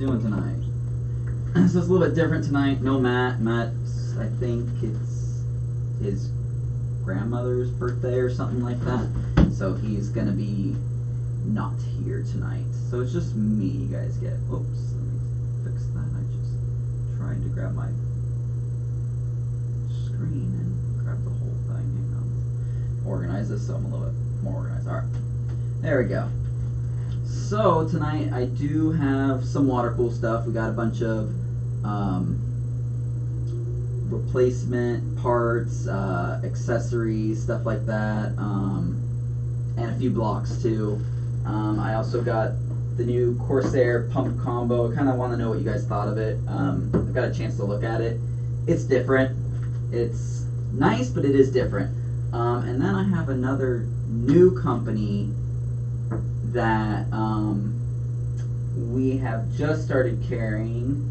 doing tonight? So it's a little bit different tonight. No Matt. Matt's, I think it's his grandmother's birthday or something like that. So he's going to be not here tonight. So it's just me, you guys get. Oops, let me fix that. I just tried to grab my screen and grab the whole thing. Hang on. Organize this so I'm a little bit more organized. Alright. There we go. So tonight I do have some water cool stuff. We got a bunch of replacement parts, accessories, stuff like that, and a few blocks too. I also got the new Corsair pump combo. I kind of want to know what you guys thought of it. I've got a chance to look at it. It's different. It's nice, but it is different. And then I have another new company that we have just started carrying.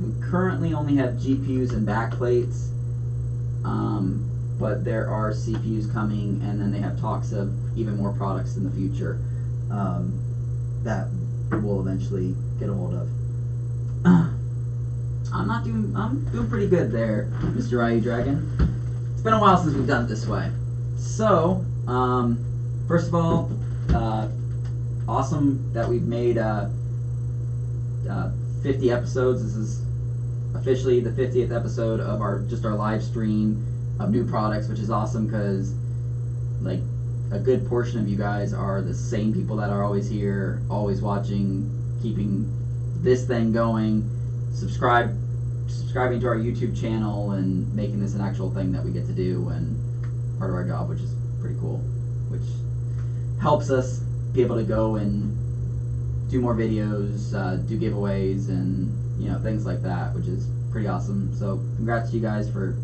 We currently only have GPUs and backplates, but there are CPUs coming, and then they have talks of even more products in the future that we'll eventually get a hold of. I'm doing pretty good there, Mr. IU Dragon. It's been a while since we've done it this way. So, first of all, awesome that we've made 50 episodes. This is officially the 50th episode of our live stream of new products, which is awesome because like a good portion of you guys are the same people that are always here, always watching, keeping this thing going, subscribing to our YouTube channel, and making this an actual thing that we get to do and part of our job, which is pretty cool, which helps us be able to go and do more videos, do giveaways, and things like that, which is pretty awesome. So congrats to you guys for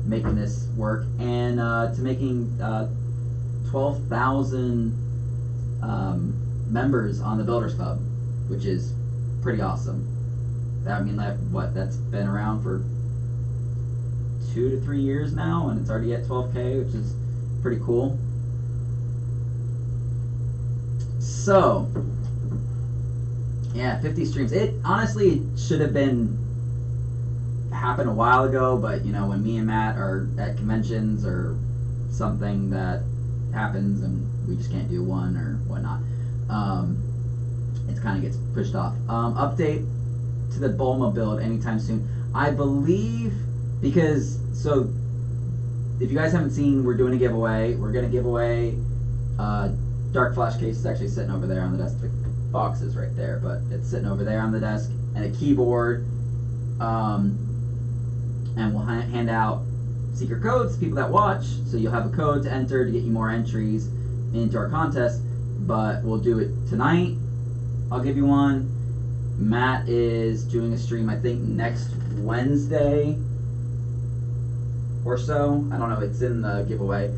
making this work, and to making 12,000 members on the Builders Club, which is pretty awesome. That's been around for 2 to 3 years now, and it's already at 12K, which is pretty cool. So yeah, 50 streams. It honestly should have happened a while ago, but when me and Matt are at conventions or something that happens and we just can't do one or whatnot, it kind of gets pushed off. Update to the Bulma build anytime soon, I believe, because so if you guys haven't seen, we're doing a giveaway. We're gonna give away Dark Flash case. Is actually sitting over there on the desk. The box is right there, but it's sitting over there on the desk, and a keyboard. And we'll hand out secret codes to people that watch, so you'll have a code to enter to get you more entries into our contest. But we'll do it tonight. I'll give you one. Matt is doing a stream, I think, next Wednesday or so. I don't know. It's in the giveaway.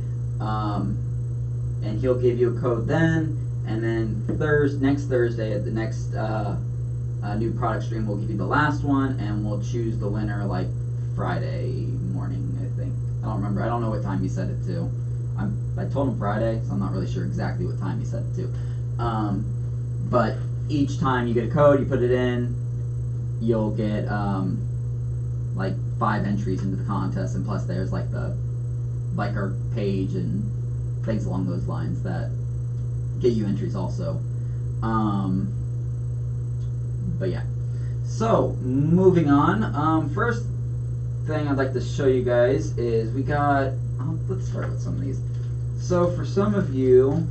And he'll give you a code then. And then next Thursday at the next new product stream, we'll give you the last one, and we'll choose the winner like Friday morning, I think. I don't remember. I don't know what time he said it to. I told him Friday, so I'm not really sure exactly what time he said it to. But each time you get a code, you put it in, you'll get like 5 entries into the contest, and plus there's like our page and things along those lines that get you entries also. But yeah. So moving on. First thing I'd like to show you guys is we got. Let's start with some of these. So for some of you,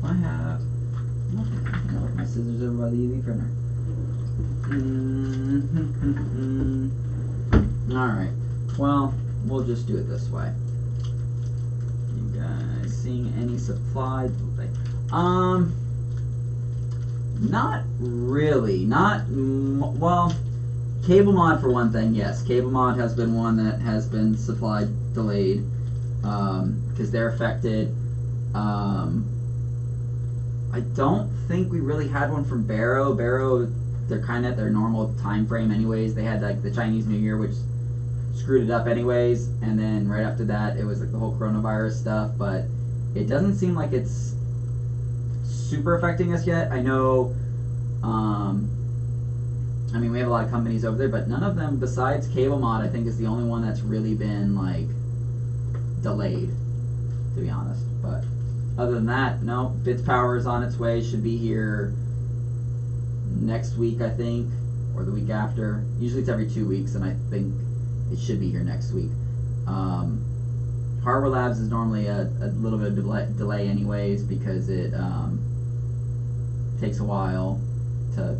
I have. I left my scissors over by the UV printer. All right. Well, we'll just do it this way. You guys seeing any supplied? Not really. Well, Cable Mod for one thing, yes. Cable Mod has been one that has been supply delayed because they're affected. I don't think we really had one from Barrow. Barrow, they're kind of at their normal time frame anyways. They had like the Chinese New Year, which screwed it up anyways, and then right after that it was like the whole coronavirus stuff, but it doesn't seem like it's super affecting us yet. I know I mean, we have a lot of companies over there, but none of them, besides Cable Mod, I think is the only one that's really been like delayed, to be honest. But other than that, no. Bits Power is on its way. Should be here next week, I think, or the week after. Usually it's every 2 weeks, and I think it should be here next week. Hardware Labs is normally a little bit of delay anyways, because it takes a while to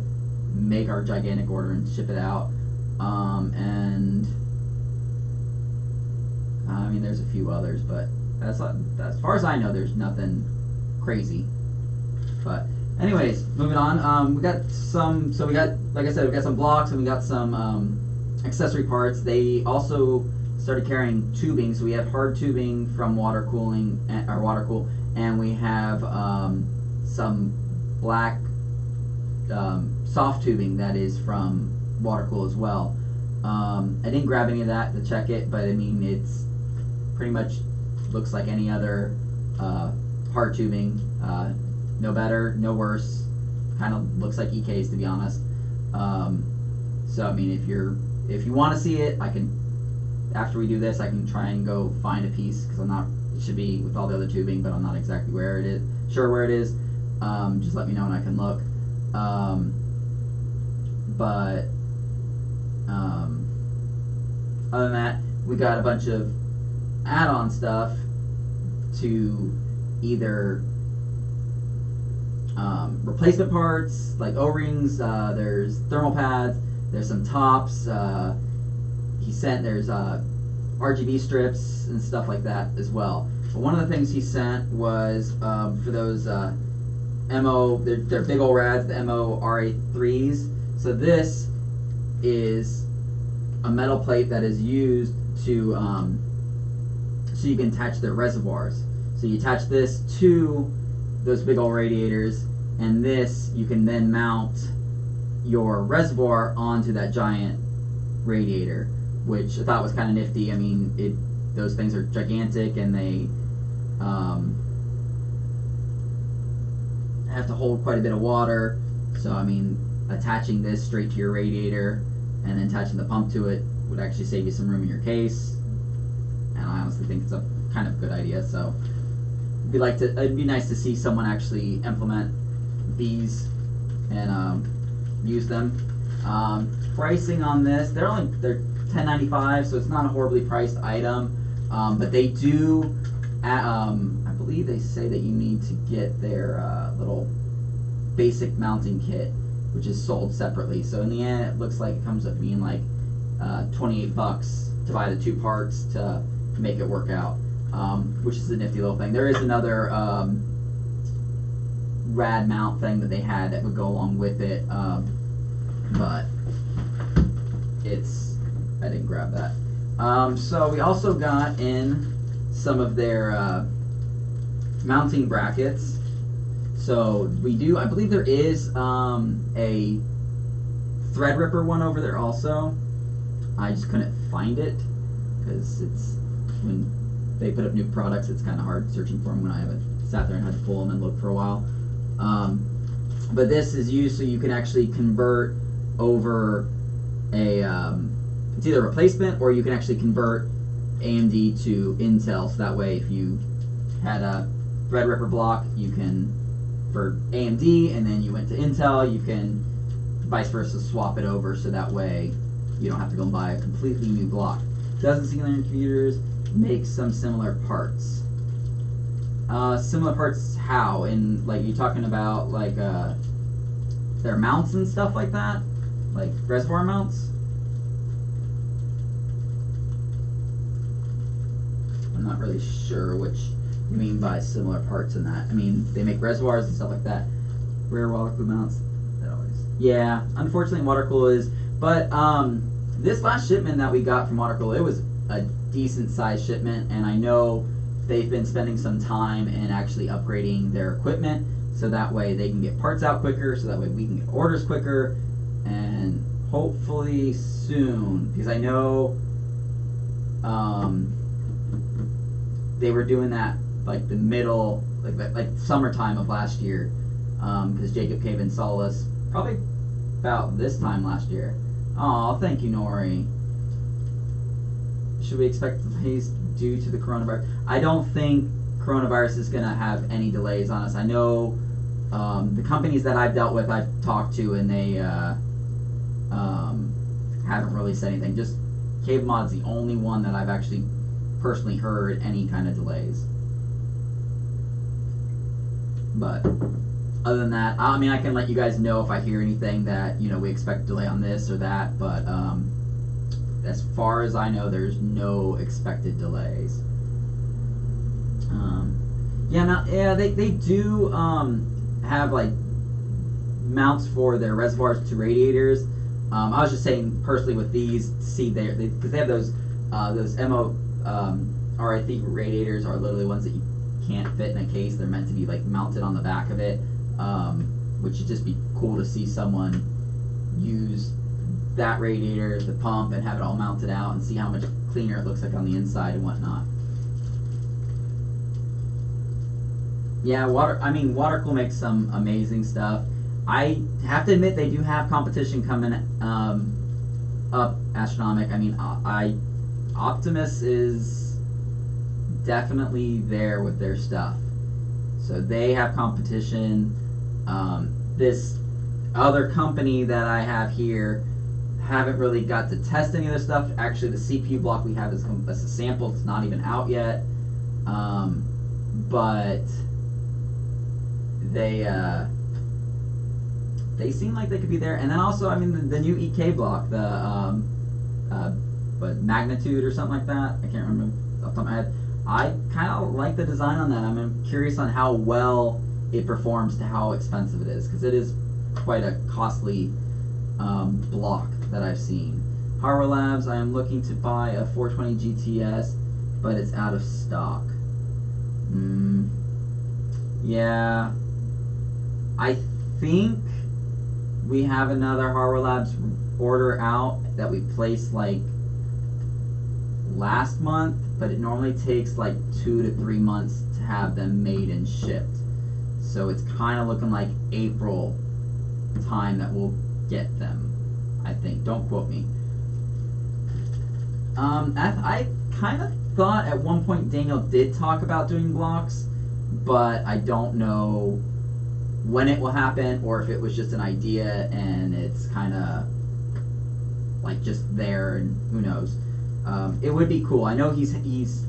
make our gigantic order and ship it out. And I mean, there's a few others, but that's as far as I know, there's nothing crazy. But anyways, moving on. We got some. So we got, like I said, we got some blocks and we got some accessory parts. They also started carrying tubing, so we have hard tubing from water cooling or water cool, and we have some black soft tubing that is from water cool as well. I didn't grab any of that to check it, but I mean, it's pretty much looks like any other hard tubing. No better, no worse. Kind of looks like EKs, to be honest. So I mean, if you want to see it, I can. After we do this, I can try and go find a piece, because I'm not. It should be with all the other tubing, but I'm not exactly where it is. Sure where it is. Just let me know and I can look. But other than that, we got a bunch of add-on stuff to either replacement parts like O-rings. There's thermal pads. There's some tops. There's RGB strips and stuff like that as well. But one of the things he sent was for those MO, they're big old rads, the MO R83s. So this is a metal plate that is used to so you can attach their reservoirs. So you attach this to those big old radiators, and this you can then mount your reservoir onto that giant radiator, which I thought was kind of nifty. I mean, those things are gigantic, and they have to hold quite a bit of water. So I mean, attaching this straight to your radiator and then attaching the pump to it would actually save you some room in your case. And I honestly think it's a kind of good idea. So it'd be nice to see someone actually implement these and use them. Pricing on this, they're $10.95, so it's not a horribly priced item. But they do, I believe they say that you need to get their little basic mounting kit, which is sold separately. So in the end, it looks like it comes up being like $28 to buy the two parts to make it work out, which is a nifty little thing. There is another rad mount thing that they had that would go along with it, but I didn't grab that. So we also got in some of their mounting brackets. So I believe there is a Threadripper one over there also. I just couldn't find it, because when they put up new products, it's kind of hard searching for them when I haven't sat there and had to pull them and look for a while. But this is used so you can actually convert over it's either a replacement, or you can actually convert AMD to Intel. So that way, if you had a Threadripper block, you can, for AMD, and then you went to Intel, you can vice versa swap it over, so that way you don't have to go and buy a completely new block. Doesn't Singularity Computers make some similar parts? Similar parts how? In, like, you talking about like their mounts and stuff like that? Like reservoir mounts? I'm not really sure which you mean by similar parts in that. I mean, they make reservoirs and stuff like that. Rear water cool mounts. That always. Yeah, unfortunately, water cool is. But this last shipment that we got from water cool, it was a decent sized shipment, and I know they've been spending some time in actually upgrading their equipment, so that way they can get parts out quicker, so that way we can get orders quicker, and hopefully soon, because I know they were doing that like the middle, like summertime of last year, because Jacob came and saw us probably about this time last year. Oh, thank you, Nori. Should we expect delays due to the coronavirus? I don't think coronavirus is going to have any delays on us. I know the companies that I've dealt with, I've talked to, and they haven't really said anything. Just Cable Mod's the only one that I've actually personally heard any kind of delays. But other than that, I mean, I can let you guys know if I hear anything that, you know, we expect a delay on this or that, but as far as I know, there's no expected delays. They do have like mounts for their reservoirs to radiators. I was just saying personally with these, see because they have those RIT radiators are literally ones that you can't fit in a case. They're meant to be like mounted on the back of it, which would just be cool to see someone use that radiator, the pump, and have it all mounted out and see how much cleaner it looks like on the inside and whatnot. Yeah, Watercool makes some amazing stuff. I have to admit they do have competition coming up, Astronomic. I mean, Optimus is definitely there with their stuff. So they have competition. This other company that I have here haven't really got to test any of their stuff. Actually, the CPU block we have is a sample. It's not even out yet. But they seem like they could be there. And then also, I mean, the new EK block, the Magnitude or something like that. I can't remember off the top of my head. I kind of like the design on that. I'm curious on how well it performs to how expensive it is, because it is quite a costly block that I've seen. Hardware Labs, I am looking to buy a 420 GTS, but it's out of stock. Yeah. I think we have another Hardware Labs order out that we placed like last month, but it normally takes like 2 to 3 months to have them made and shipped. So it's kind of looking like April time that we'll get them, I think. Don't quote me. I kind of thought at one point Daniel did talk about doing blocks, but I don't know when it will happen or if it was just an idea and it's kind of like just there and who knows. It would be cool. I know he's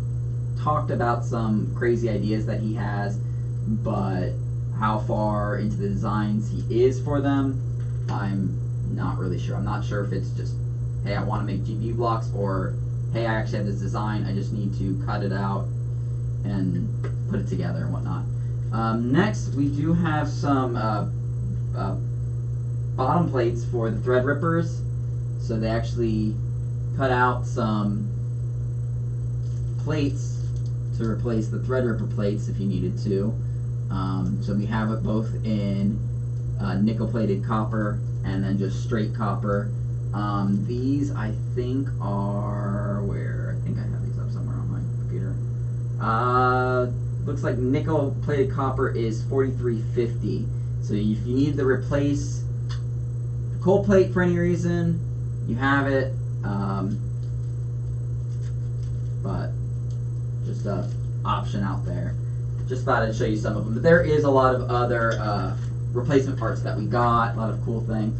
talked about some crazy ideas that he has, but how far into the designs he is for them, I'm not really sure. I'm not sure if it's just, hey, I want to make GPU blocks, or hey, I actually have this design, I just need to cut it out and put it together and whatnot. Next, we do have some bottom plates for the Threadrippers. So they actually cut out some plates to replace the Threadripper plates if you needed to. So we have it both in nickel-plated copper and then just straight copper. These I think are where? I think I have these up somewhere on my computer. Looks like nickel-plated copper is $43.50. So if you need to replace the cold plate for any reason, you have it. But just an option out there. Just thought I'd show you some of them. But there is a lot of other replacement parts that we got. A lot of cool things.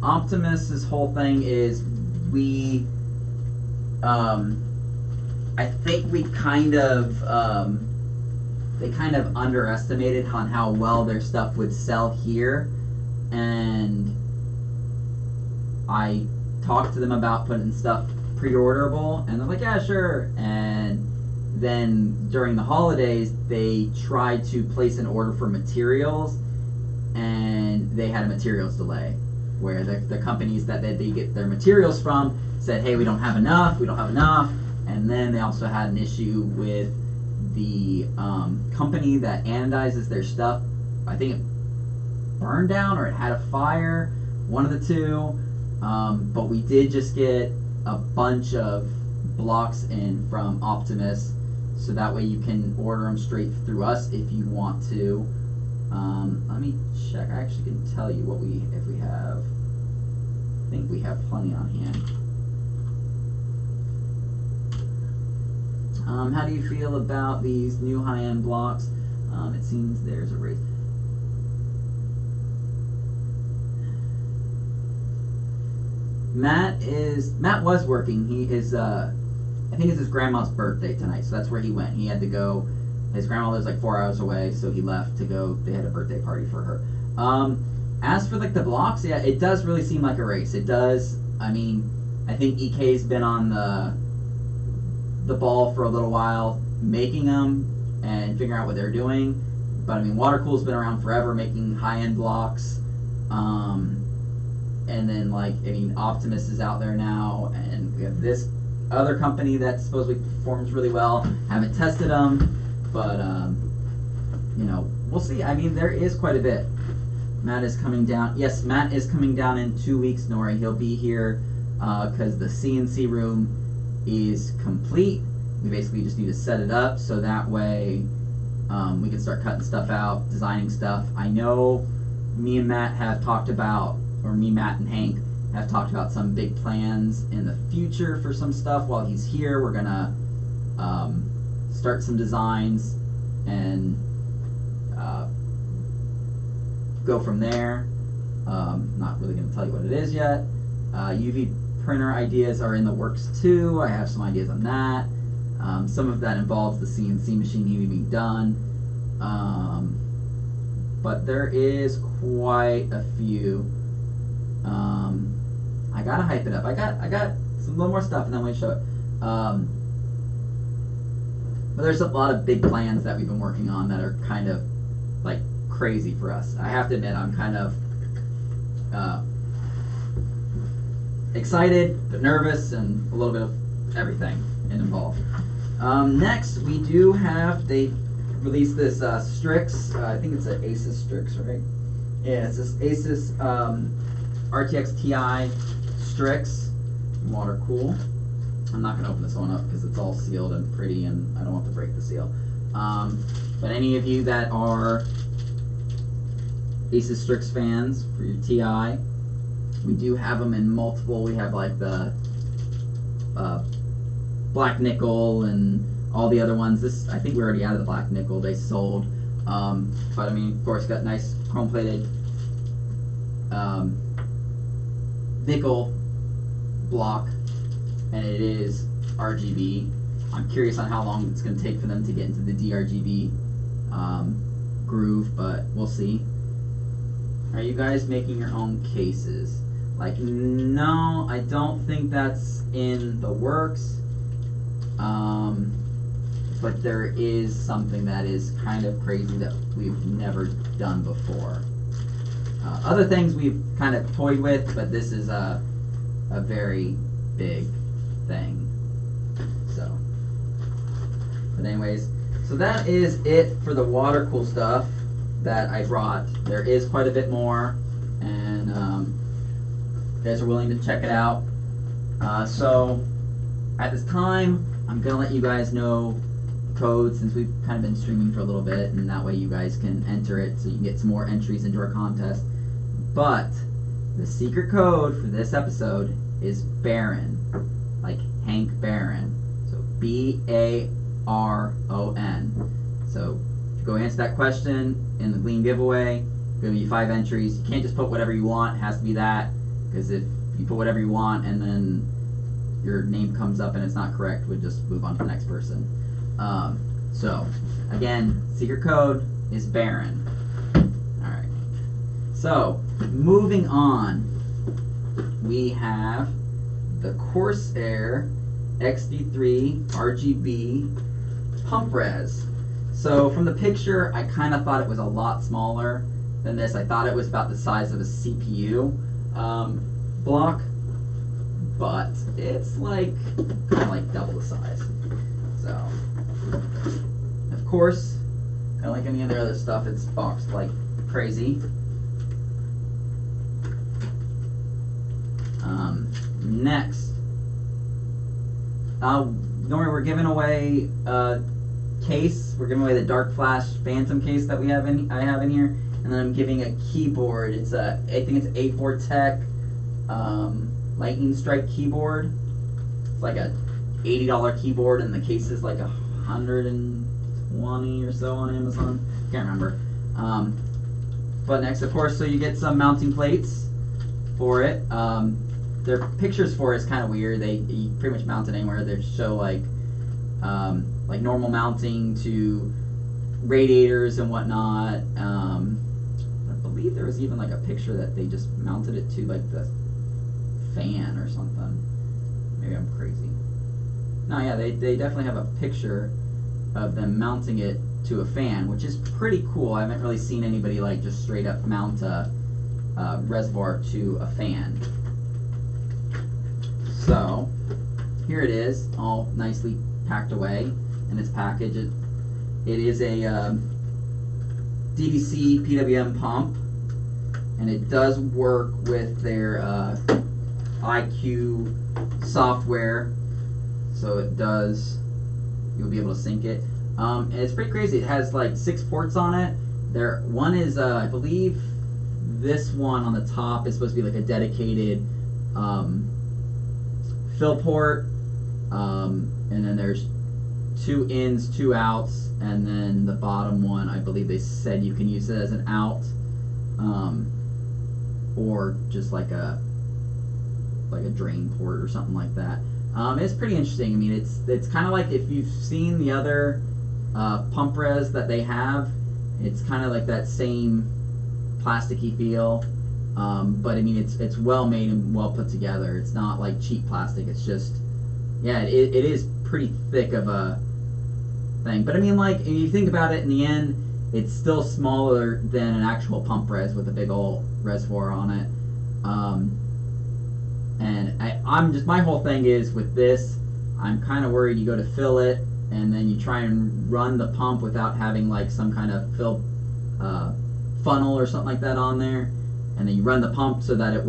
Optimus's whole thing is we, I think we kind of, they kind of underestimated on how well their stuff would sell here, and I talked to them about putting stuff pre-orderable, and they're like, yeah, sure. And then during the holidays, they tried to place an order for materials, and they had a materials delay, where the companies that they get their materials from said, hey, we don't have enough, and then they also had an issue with the company that anodizes their stuff. I think it burned down or it had a fire, one of the two, but we did just get a bunch of blocks in from Optimus, so that way you can order them straight through us if you want to. Let me check. I actually can tell you what if we have. I think we have plenty on hand. How do you feel about these new high-end blocks? It seems there's a race. Matt was working. He is I think it's his grandma's birthday tonight, so that's where he went. He had to go. His grandma lives like 4 hours away, so he left to go. They had a birthday party for her. As for like the blocks, yeah, it does really seem like a race. It does. I mean, I think EK's been on the ball for a little while, making them and figuring out what they're doing. But I mean, Watercool's been around forever, making high-end blocks. And then like, I mean, Optimus is out there now, and we have this other company that supposedly performs really well. Haven't tested them, but you know, we'll see. I mean, there is quite a bit. Matt is coming down. Yes, Matt is coming down in 2 weeks, Nori. He'll be here because the CNC room is complete. We basically just need to set it up so that way we can start cutting stuff out, designing stuff. I know me and Matt have talked about, or me, Matt, and Hank have talked about some big plans in the future for some stuff. While he's here, we're gonna start some designs and go from there. Not really gonna tell you what it is yet. UV printer ideas are in the works too. I have some ideas on that. Some of that involves the CNC machine needing to be done. But there is quite a few. I gotta hype it up. I got some little more stuff, and then we show it. But there's a lot of big plans that we've been working on that are kind of like crazy for us. I have to admit, I'm kind of excited, but nervous, and a little bit of everything involved. Next, we do have, they released this Strix. I think it's an Asus Strix, right? Yeah, it's this Asus RTX Ti Strix water cool. I'm not going to open this one up because it's all sealed and pretty, and I don't want to break the seal. But any of you that are Asus Strix fans for your Ti, we do have them in multiple. We have like the black nickel and all the other ones. This, I think we're already out of the black nickel. They sold. But I mean, of course, got nice chrome plated nickel block, and it is RGB. I'm curious on how long it's going to take for them to get into the DRGB groove, but we'll see. Are you guys making your own cases? Like, no, I don't think that's in the works. But there is something that is kind of crazy that we've never done before. Other things we've kind of toyed with, but this is a very big thing. So, but anyways, so that is it for the water cool stuff that I brought. There is quite a bit more, and you guys are willing to check it out. So at this time, I'm gonna let you guys know code, since we've kind of been streaming for a little bit, and that way you guys can enter it so you can get some more entries into our contest. But the secret code for this episode is Baron, like Hank Baron. So B-A-R-O-N. So if you go answer that question in the Gleam giveaway, give you 5 entries. You can't just put whatever you want. It has to be that, because if you put whatever you want and then your name comes up and it's not correct, we'd just move on to the next person. So again, secret code is Baron. Alright. So moving on, we have the Corsair XD3 RGB pump res. So from the picture, I kind of thought it was a lot smaller than this. I thought it was about the size of a CPU block, but it's like kind of like double the size. So of course, kind of like any other stuff, it's boxed like crazy. Next, Nori, we're giving away case. We're giving away the Dark Flash Phantom case that I have in here, and then I'm giving a keyboard. It's I think it's A4 Tech Lightning Strike keyboard. It's like a $80 keyboard, and the case is like $120 or so on Amazon. Can't remember. But next, of course, so you get some mounting plates for it. Their pictures for it is kind of weird. You pretty much mount it anywhere. They show like normal mounting to radiators and whatnot. I believe there was even like a picture that they just mounted it to like the fan or something. Maybe I'm crazy. No, yeah, they definitely have a picture of them mounting it to a fan, which is pretty cool. I haven't really seen anybody like just straight up mount a reservoir to a fan. So here it is, all nicely packed away in its package. It is a DDC PWM pump, and it does work with their IQ software, so it does, you'll be able to sync it. And it's pretty crazy. It has like 6 ports on it. One is I believe this one on the top is supposed to be like a dedicated fill port, and then there's 2 ins, 2 outs, and then the bottom one, I believe they said you can use it as an out, or just like a drain port or something like that. It's pretty interesting. I mean, it's kind of like if you've seen the other pump res that they have, it's kind of like that same plasticky feel, but I mean it's well made and well put together. It's not like cheap plastic. It's just, yeah, it is pretty thick of a thing. But I mean, like, if you think about it, in the end, it's still smaller than an actual pump res with a big old reservoir on it. And my whole thing is with this, I'm kind of worried you go to fill it and then you try and run the pump without having like some kind of fill funnel or something like that on there, and then you run the pump so that it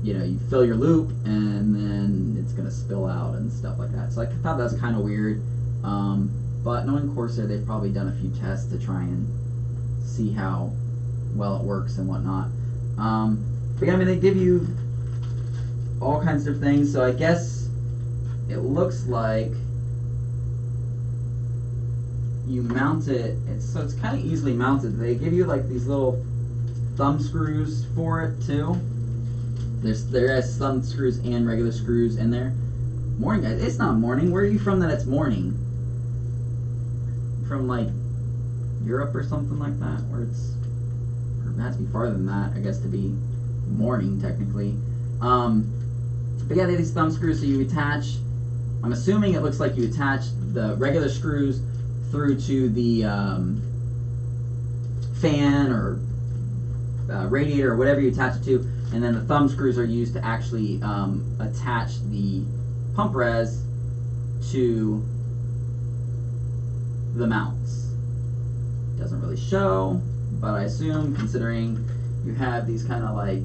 you fill your loop and then it's gonna spill out and stuff like that. So I thought that was kind of weird, but knowing Corsair, they've probably done a few tests to try and see how well it works and whatnot. But yeah, I mean, they give you all kinds of things, so I guess it looks like you mount it, so it's kind of easily mounted. They give you like these little thumb screws for it too. There is thumb screws and regular screws in there. Morning, guys. It's not morning. Where are you from that it's morning? From like Europe or something like that, where it has to be farther than that, I guess, to be morning technically. But yeah, they have these thumb screws, so you attach, I'm assuming it looks like you attach the regular screws through to the fan or radiator or whatever you attach it to, and then the thumb screws are used to actually attach the pump res to the mounts. Doesn't really show, but I assume, considering you have these kind of like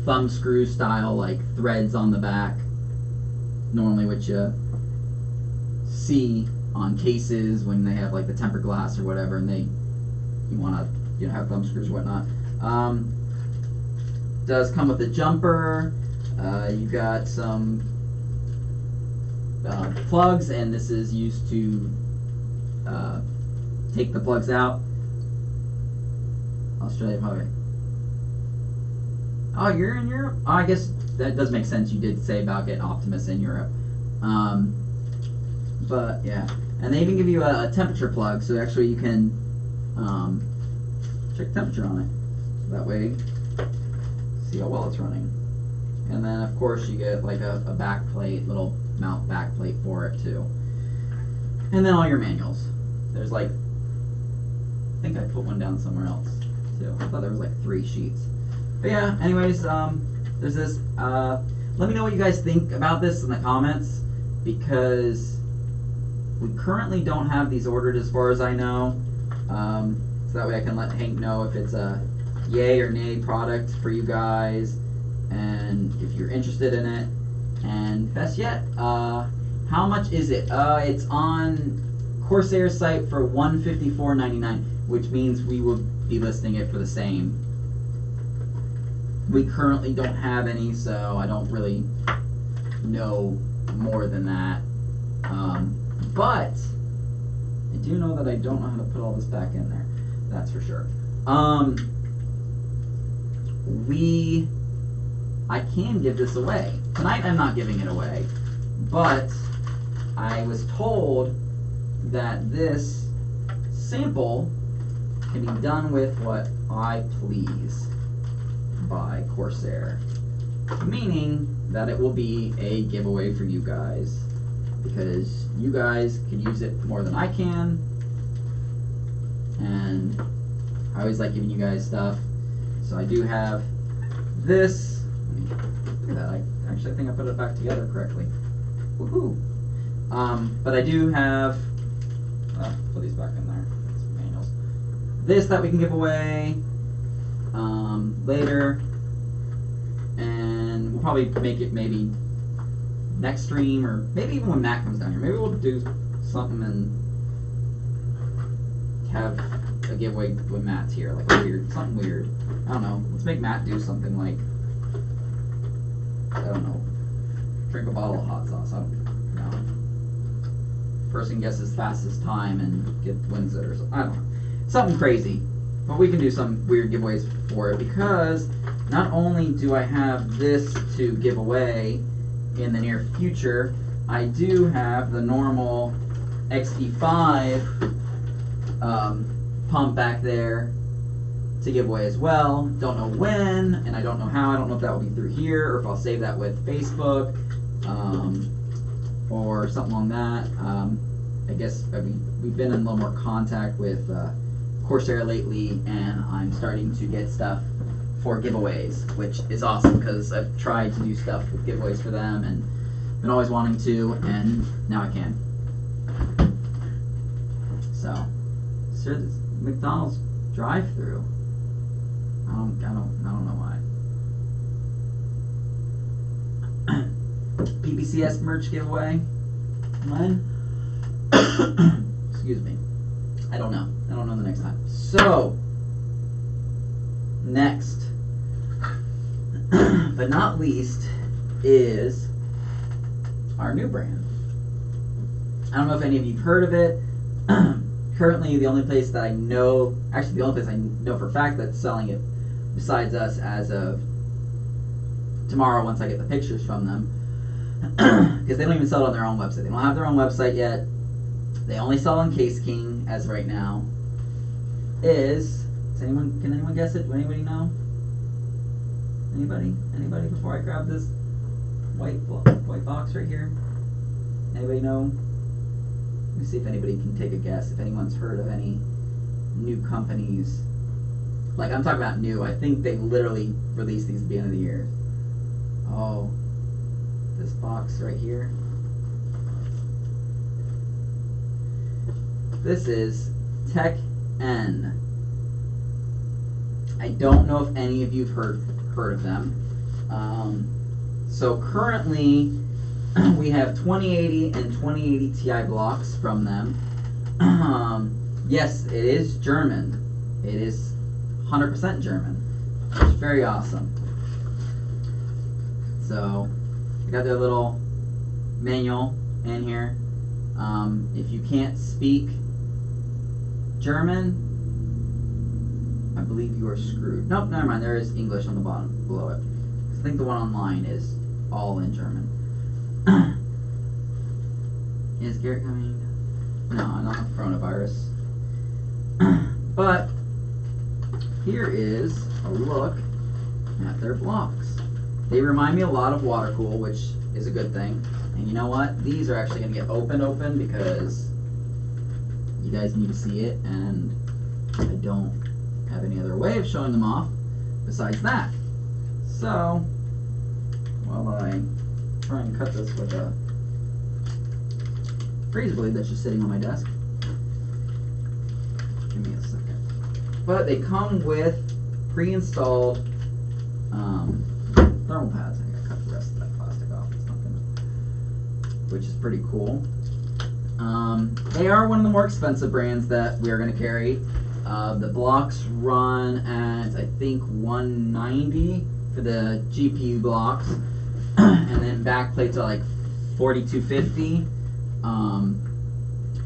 thumb screw style like threads on the back, normally what you see on cases when they have like the tempered glass or whatever, and you want to have thumb screws or whatnot. Does come with a jumper. You got some plugs, and this is used to take the plugs out. Australia, probably. Oh, you're in Europe? Oh, I guess that does make sense. You did say about getting Optimus in Europe. But yeah, and they even give you a temperature plug, so actually you can check temperature on it. So that way, see how well it's running. And then of course you get like a back plate, little mount back plate for it too. And then all your manuals. There's like, I think I put one down somewhere else too. I thought there was like 3 sheets. But yeah, anyways, there's this. Let me know what you guys think about this in the comments, because we currently don't have these ordered as far as I know. So that way I can let Hank know if it's a yay or nay product for you guys, and if you're interested in it. And best yet, how How much is it? It's on Corsair's site for $154.99, which means we will be listing it for the same. We currently don't have any, so I don't really know more than that. But I do know that I don't know how to put all this back in there. That's for sure. I can give this away. Tonight I'm not giving it away, but I was told that this sample can be done with what I please by Corsair, meaning that it will be a giveaway for you guys, because you guys can use it more than I can, and I always like giving you guys stuff. So I do have this. Look at that, I think I put it back together correctly. Woohoo! But I do have, put these back in there, it's manuals. This that we can give away later, and we'll probably make it maybe next stream, or maybe even when Matt comes down here. Maybe we'll do something and have a giveaway when Matt's here, like something weird. I don't know. Let's make Matt do something like, I don't know, drink a bottle of hot sauce. I don't know. Person guesses fastest time and wins it, or something. I don't know. Something crazy. But we can do some weird giveaways for it, because not only do I have this to give away in the near future, I do have the normal XT5 pump back there to give away as well. Don't know when, and I don't know how. I don't know if that will be through here, or if I'll save that with Facebook, or something along that. I guess we've been in a little more contact with Corsair lately, and I'm starting to get stuff for giveaways, which is awesome, because I've tried to do stuff with giveaways for them and been always wanting to, and now I can. So, sir, this McDonald's drive-through. I don't know why. PPCs merch giveaway. When? Excuse me. I don't know the next time. So, next, but not least, is our new brand. I don't know if any of you have heard of it. Currently, the only place that I know, actually the only place I know for a fact that's selling it besides us as of tomorrow, once I get the pictures from them, because they don't even sell it on their own website. They don't have their own website yet. They only sell on Case King as of right now. Can anyone guess it? Do anybody know? Anybody before I grab this white box right here? Anybody know? Let me see if anybody can take a guess, if anyone's heard of any new companies. Like, I'm talking about new. I think they literally released these at the end of the year. Oh, this box right here. This is Tech N. I don't know if any of you have heard of them. So currently, we have 2080 and 2080 Ti blocks from them. Yes, it is German. It is 100% German. It's very awesome. So, we got their little manual in here. If you can't speak German, I believe you are screwed. Nope, never mind. There is English on the bottom below it. I think the one online is all in German. Is Garrett coming? No, I don't have coronavirus. But here is a look at their blocks. They remind me a lot of Watercool, which is a good thing. And you know what? These are actually going to get open because you guys need to see it, and I don't have any other way of showing them off besides that. So, while I try and cut this with a razor blade that's just sitting on my desk, give me a second. But they come with pre-installed thermal pads. I gotta cut the rest of that plastic off. It's not gonna which is pretty cool. They are one of the more expensive brands that we are going to carry. The blocks run at, I think, $190 for the GPU blocks, and then back plates are like $42.50.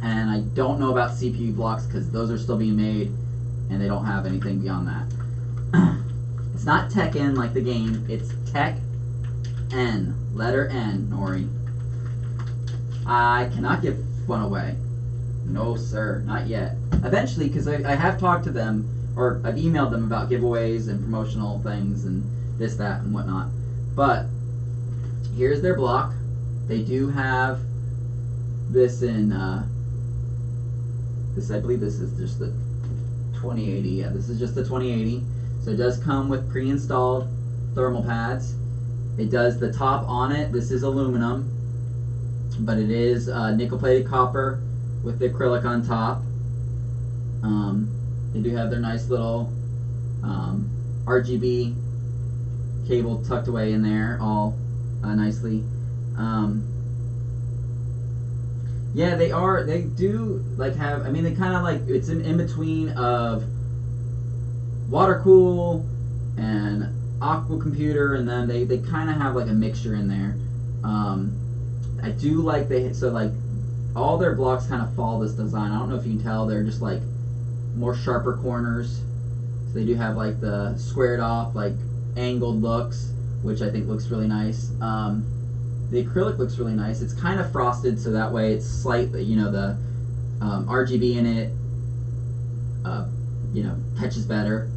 And I don't know about CPU blocks because those are still being made, and they don't have anything beyond that. It's not Tekken like the game. It's Tech N, letter N, Nori. I cannot give one away. No, sir, not yet. Eventually, because I have talked to them, or I've emailed them about giveaways and promotional things and this, that, and whatnot. But here's their block. They do have this in, this, I believe this is just the 2080. Yeah, this is just the 2080. So it does come with pre-installed thermal pads. It does, the top on it, this is aluminum, but it is nickel-plated copper with the acrylic on top. They do have their nice little RGB cable tucked away in there, all nicely. Yeah, they do like have, I mean, they kind of like, it's in between of water cool and aqua computer, and then they kind of have like a mixture in there. I do like so like all their blocks kind of follow this design. I don't know if you can tell, they're just like more sharper corners. So they do have like the squared off, like angled looks, which I think looks really nice. The acrylic looks really nice. It's kind of frosted, so that way it's slightly, you know, the RGB in it, you know, catches better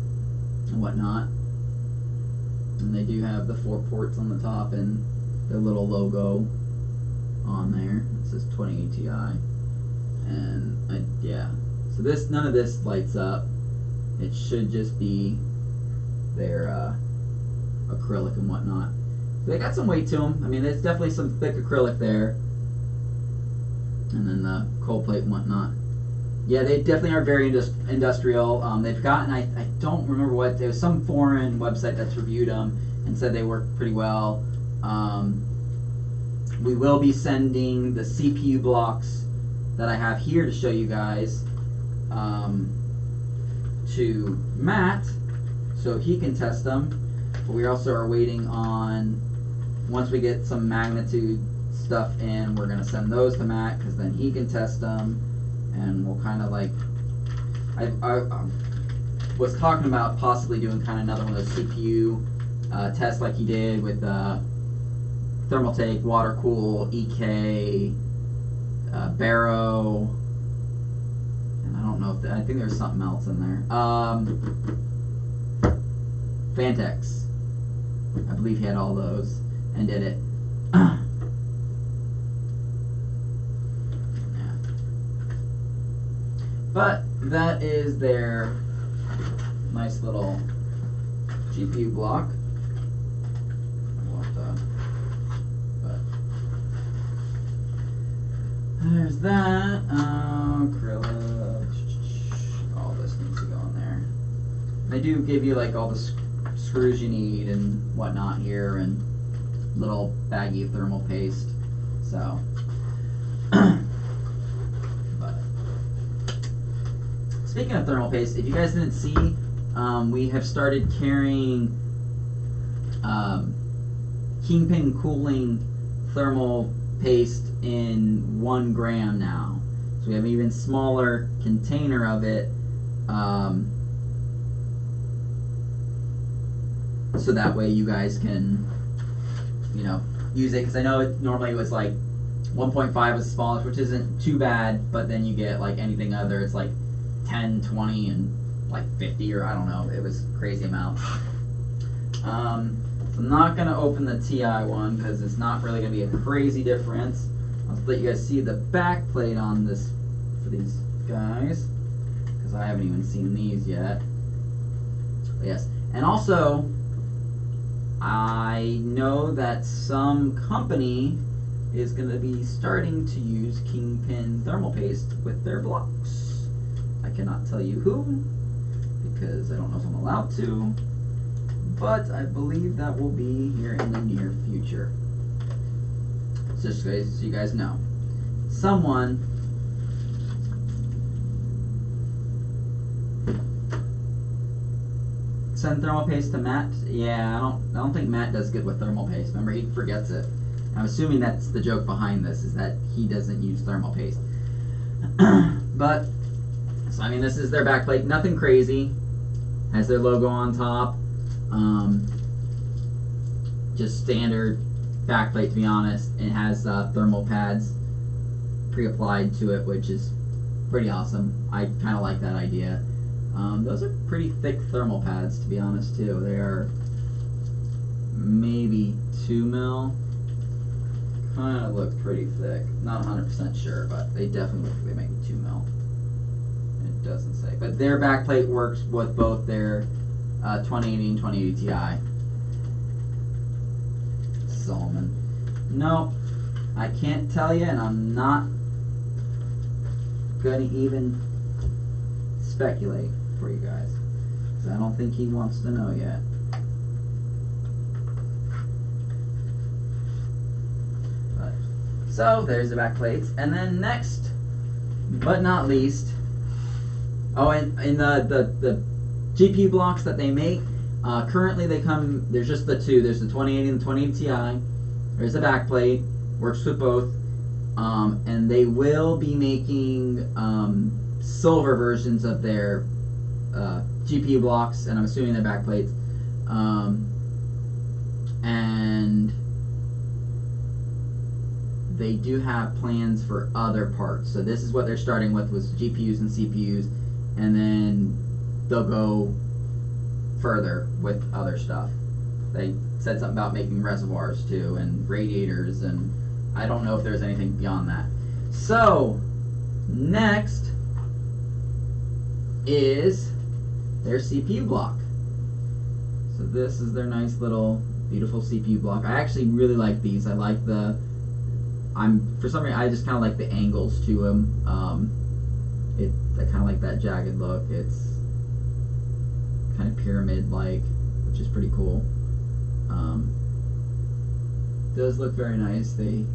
and whatnot. And they do have the 4 ports on the top and their little logo on there. It says 2080 Ti. And yeah, so this, none of this lights up. It should just be their acrylic and whatnot. They got some weight to them. I mean, there's definitely some thick acrylic there. And then the cold plate and whatnot. Yeah, they definitely are very industrial. They've gotten, I don't remember what, there was some foreign website that's reviewed them and said they work pretty well. We will be sending the CPU blocks that I have here to show you guys to Matt so he can test them. But we also are waiting on, once we get some magnitude stuff in, we're going to send those to Matt because then he can test them, and we'll kind of like, I was talking about possibly doing kind of another one of those CPU tests like he did with Thermaltake, Water Cool, EK, Barrow, and I don't know if I think there's something else in there. Fantex, I believe he had all those and did it. Yeah. But that is their nice little GPU block. But there's that. Acrylic. All this needs to go in there. They do give you like all the screws you need and whatnot here, and little baggy thermal paste. So, but speaking of thermal paste, if you guys didn't see, we have started carrying Kingpin cooling thermal paste in 1 gram now. So we have an even smaller container of it. So that way you guys can, you know, use it, because I know it normally was like 1.5 was the smallest, which isn't too bad, but then you get like anything other, it's like 10, 20, and like 50, or I don't know, it was crazy amounts. So I'm not going to open the TI one because it's not really going to be a crazy difference. I'll let you guys see the back plate on this for these guys, because I haven't even seen these yet. But yes, and also I know that some company is going to be starting to use Kingpin thermal paste with their blocks. I cannot tell you who, because I don't know if I'm allowed to, but I believe that will be here in the near future. just so you guys know. Someone send thermal paste to Matt. Yeah, I don't think Matt does good with thermal paste. Remember, he forgets it. I'm assuming that's the joke behind this, is that he doesn't use thermal paste. But so I mean, this is their backplate. Nothing crazy. Has their logo on top. Just standard backplate, to be honest. It has thermal pads pre-applied to it, which is pretty awesome. I kind of like that idea. Those are pretty thick thermal pads, to be honest, too. They are maybe 2 mil. Kind of look pretty thick. Not 100% sure, but they definitely look like they might be 2 mil. It doesn't say. But their backplate works with both their 2080 and 2080 Ti. Solomon. No, I can't tell you, and I'm not gonna even speculate for you guys, because I don't think he wants to know yet. But, so there's the back plates, and then next but not least, oh, and in the GPU blocks that they make, currently they come, there's just the two. There's the 2080 and the 2080 Ti. There's the backplate, works with both, and they will be making silver versions of their GPU blocks, and I'm assuming they're backplates, and they do have plans for other parts. So this is what they're starting with, was GPUs and CPUs, and then they'll go further with other stuff. They said something about making reservoirs too, and radiators, and I don't know if there's anything beyond that. So next is their CPU block. So this is their nice little beautiful CPU block. I actually really like these. I like the, for some reason I just kind of like the angles to them. I kind of like that jagged look. It's kind of pyramid like, which is pretty cool. Does look very nice. They,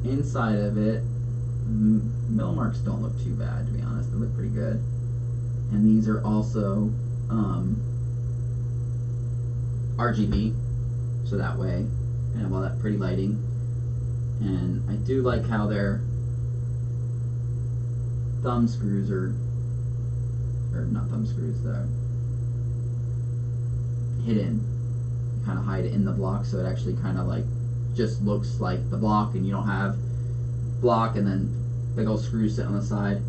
inside of it, mill marks don't look too bad, to be honest. They look pretty good. And these are also RGB, so that way I have all that pretty lighting. And I do like how their thumb screws are, or not thumb screws, they're hidden. You kind of hide it in the block, so it actually kind of like just looks like the block, and you don't have block and then big old screws sitting on the side.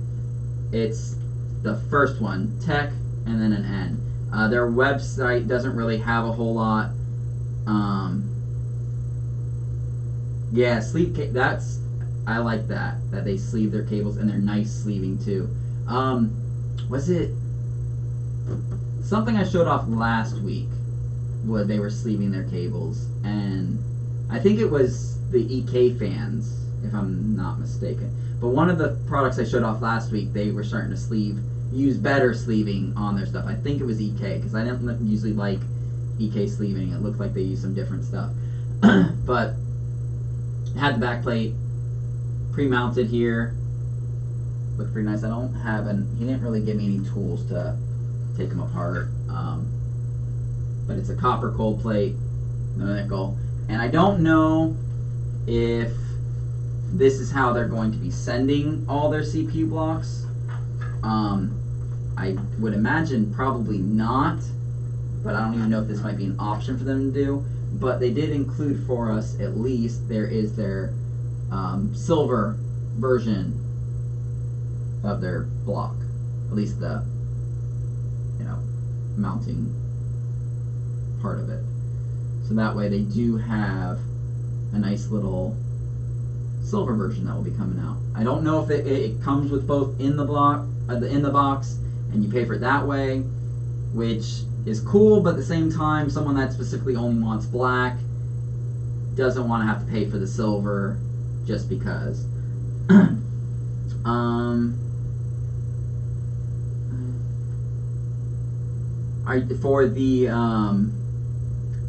It's the first one, tech, and then an N. Their website doesn't really have a whole lot. Yeah, sleeve that's, I like that they sleeve their cables, and they're nice sleeving too. Was it something I showed off last week where they were sleeving their cables? And I think it was the EK fans, if I'm not mistaken. But one of the products I showed off last week, they were starting to use better sleeving on their stuff. I think it was EK, because I didn't usually like EK sleeving. It looked like they used some different stuff. But it had the back plate pre-mounted here. Looked pretty nice. I don't have he didn't really give me any tools to take them apart. But it's a copper cold plate, no nickel. And I don't know if this is how they're going to be sending all their CPU blocks. I would imagine probably not, but I don't even know if this might be an option for them to do. But they did include for us, at least, there is their silver version of their block. At least the, mounting part of it. So that way they do have a nice little silver version that will be coming out. I don't know if it comes with both in the block, in the box, and you pay for it that way, which is cool. But at the same time, someone that specifically only wants black doesn't want to have to pay for the silver just because. For the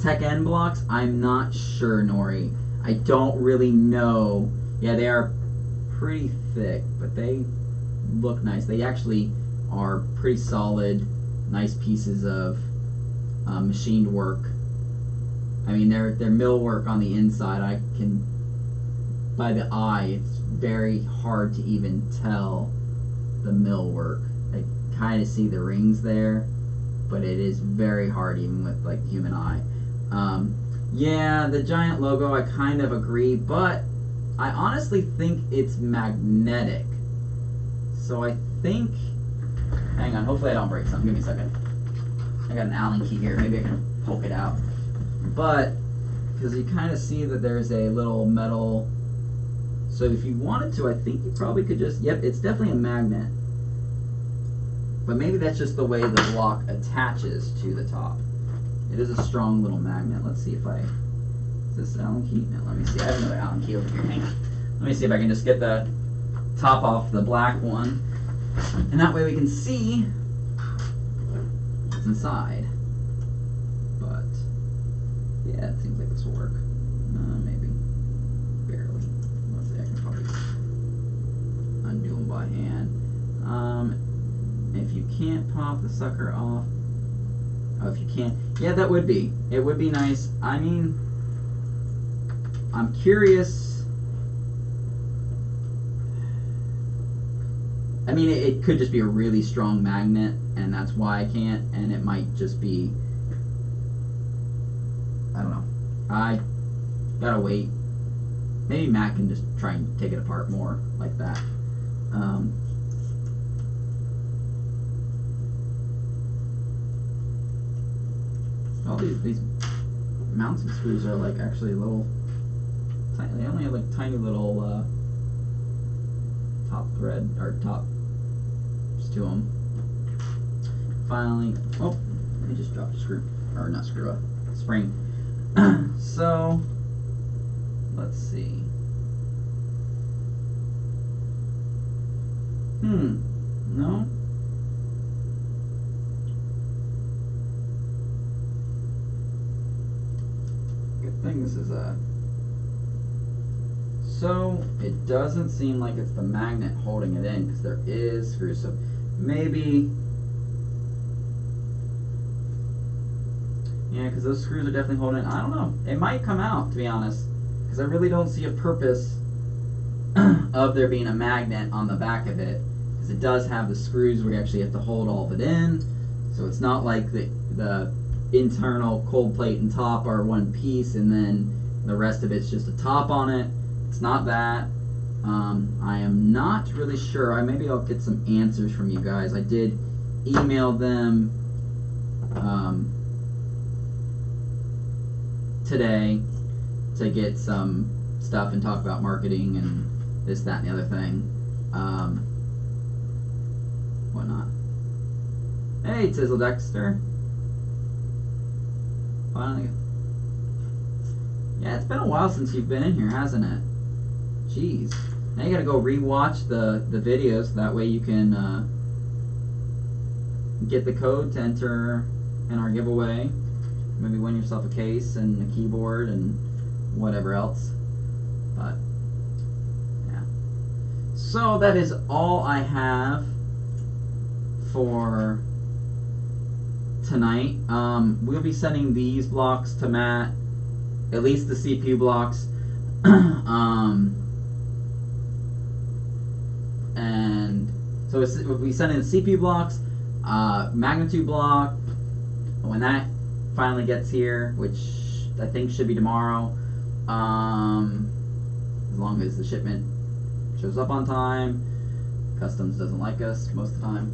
Tech N blocks, I'm not sure, Nori. I don't really know. Yeah, they are pretty thick, but they look nice. They actually are pretty solid, nice pieces of machined work. I mean, they're millwork on the inside. I can, by the eye, it's very hard to even tell the millwork. I kind of see the rings there, but it is very hard even with like the human eye. Yeah, the giant logo, I kind of agree, but I honestly think it's magnetic. So I think, hang on, hopefully I don't break something. Give me a second. I got an Allen key here. Maybe I can poke it out. But, because you kind of see that there's a little metal, so if you wanted to, I think you probably could just, yep, it's definitely a magnet. But maybe that's just the way the block attaches to the top. It is a strong little magnet. Let's see if is this Allen key? No, let me see. I have another Allen key over here. Hang on. Let me see if I can just get the top off the black one. And that way we can see what's inside. But, yeah, it seems like this will work. Maybe. Barely. Let's see, I can probably undo them by hand. If you can't pop the sucker off, if you can't, yeah, that would be. It would be nice. I mean, I'm curious. I mean, it could just be a really strong magnet, and that's why I can't, and it might just be, I don't know. I gotta wait. Maybe Matt can just try and take it apart more like that. All these mounting screws are like actually little, tiny. They only have like tiny little top thread or tops to them. Finally, oh, I just dropped a screw, or not screw, a spring. So let's see. No. Good thing this is a. So it doesn't seem like it's the magnet holding it in because there is screws. So maybe, yeah, because those screws are definitely holding it. I don't know. It might come out, to be honest, because I really don't see a purpose of there being a magnet on the back of it, because it does have the screws where you actually have to hold all of it in. So it's not like the internal cold plate and top are one piece and then the rest of it's just a top on it. It's not that. I am not really sure. Maybe I'll get some answers from you guys. I did email them today to get some stuff and talk about marketing and this, that, and the other thing. Whatnot. Hey, Tizzle Dexter. Finally. Yeah, it's been a while since you've been in here, hasn't it? Jeez. Now you gotta go rewatch the videos. That way you can get the code to enter in our giveaway. Maybe win yourself a case and a keyboard and whatever else. But, yeah. So that is all I have for tonight. We'll be sending these blocks to Matt, at least the CPU blocks. And so we'll be sending the CPU blocks, magnitude block, when that finally gets here, which I think should be tomorrow, as long as the shipment shows up on time. Customs doesn't like us most of the time.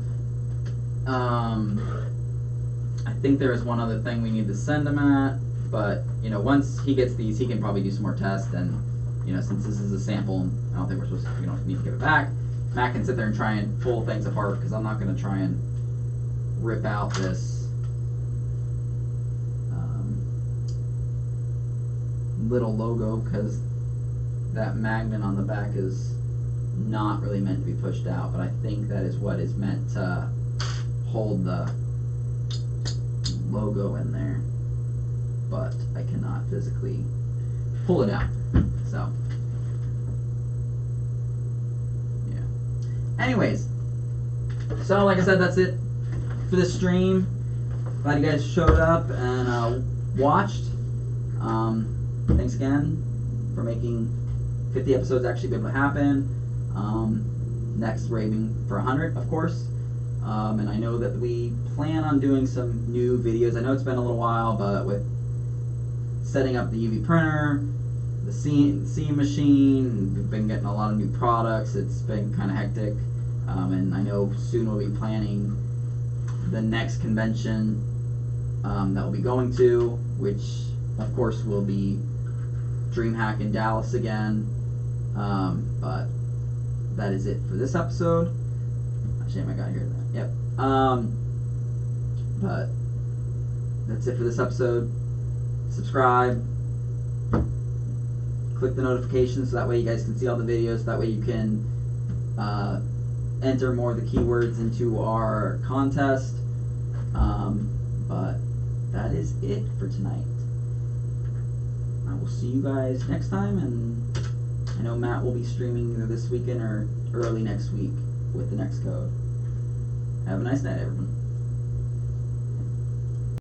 I think there is one other thing we need to send him at, but you know, once he gets these, he can probably do some more tests. And you know, since this is a sample, I don't think we're supposed to, we don't need to give it back. Matt can sit there and try and pull things apart, because I'm not going to try and rip out this little logo, because that magnet on the back is not really meant to be pushed out, but I think that is what is meant to hold the logo in there. but I cannot physically pull it out. So, yeah. Anyways, so like I said, that's it for this stream. Glad you guys showed up and watched. Thanks again for making 50 episodes actually be able to happen. Next, we're aiming for 100, of course. And I know that we plan on doing some new videos. I know it's been a little while, but with setting up the UV printer, the seam machine, we've been getting a lot of new products. It's been kind of hectic. And I know soon we'll be planning the next convention that we'll be going to, which of course will be DreamHack in Dallas again. But that is it for this episode. Shame I got here. Yep. But that's it for this episode. Subscribe. Click the notifications so that way you guys can see all the videos. That way you can enter more of the keywords into our contest. But that is it for tonight. I will see you guys next time, and I know Matt will be streaming either this weekend or early next week with the next code. Have a nice night, everyone.